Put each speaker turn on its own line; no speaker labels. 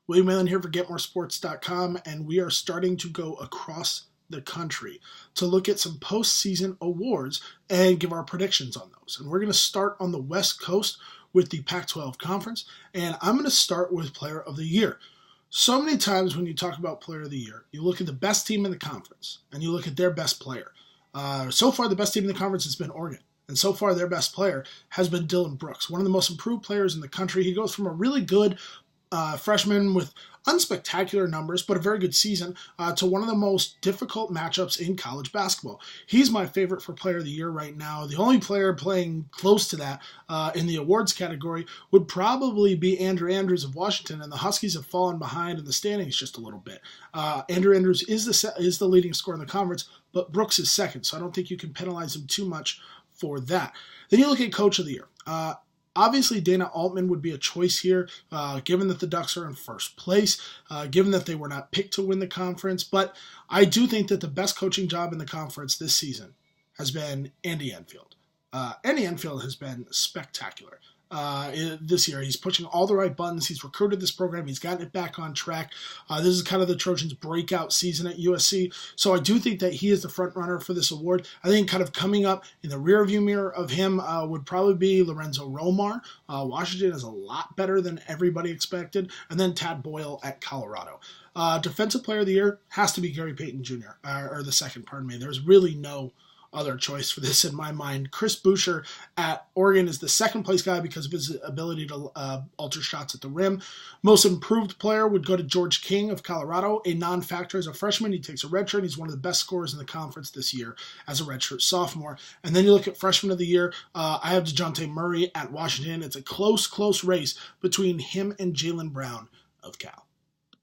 William Whalen here for GetMoreSports.com, and we are starting to go across the country to look at some postseason awards and give our predictions on those. And we're going to start on the West Coast with the Pac-12 Conference, and I'm going to start with Player of the Year. So many times when you talk about Player of the Year, you look at the best team in the conference, and you look at their best player. So far, the best team in the conference has been Oregon. And so far, their best player has been Dylan Brooks, one of the most improved players in the country. He goes from a really good freshman with unspectacular numbers, but a very good season, to one of the most difficult matchups in college basketball. He's my favorite for Player of the Year right now. The only player playing close to that in the awards category would probably be Andrew Andrews of Washington, and the Huskies have fallen behind in the standings just a little bit. Andrew Andrews is the leading scorer in the conference, but Brooks is second, so I don't think you can penalize him too much for that. Then you look at Coach of the Year. Obviously, Dana Altman would be a choice here, given that the Ducks are in first place, given that they were not picked to win the conference. But I do think that the best coaching job in the conference this season has been Andy Enfield. Andy Enfield has been spectacular this year. He's pushing all the right buttons. He's recruited this program. He's gotten it back on track. This is kind of the Trojans' breakout season at USC. So I do think that he is the front runner for this award. I think kind of coming up in the rearview mirror of him would probably be Lorenzo Romar. Washington is a lot better than everybody expected. And then Tad Boyle at Colorado. Defensive Player of the Year has to be Gary Payton Jr., or the second, pardon me. There's really no other choice for this in my mind. Chris Boucher at Oregon is the second place guy because of his ability to alter shots at the rim. Most improved player would go to George King of Colorado, a non-factor as a freshman. He takes a redshirt. He's one of the best scorers in the conference this year as a redshirt sophomore. And then you look at Freshman of the Year. I have DeJounte Murray at Washington. It's a close race between him and Jaylen Brown of Cal.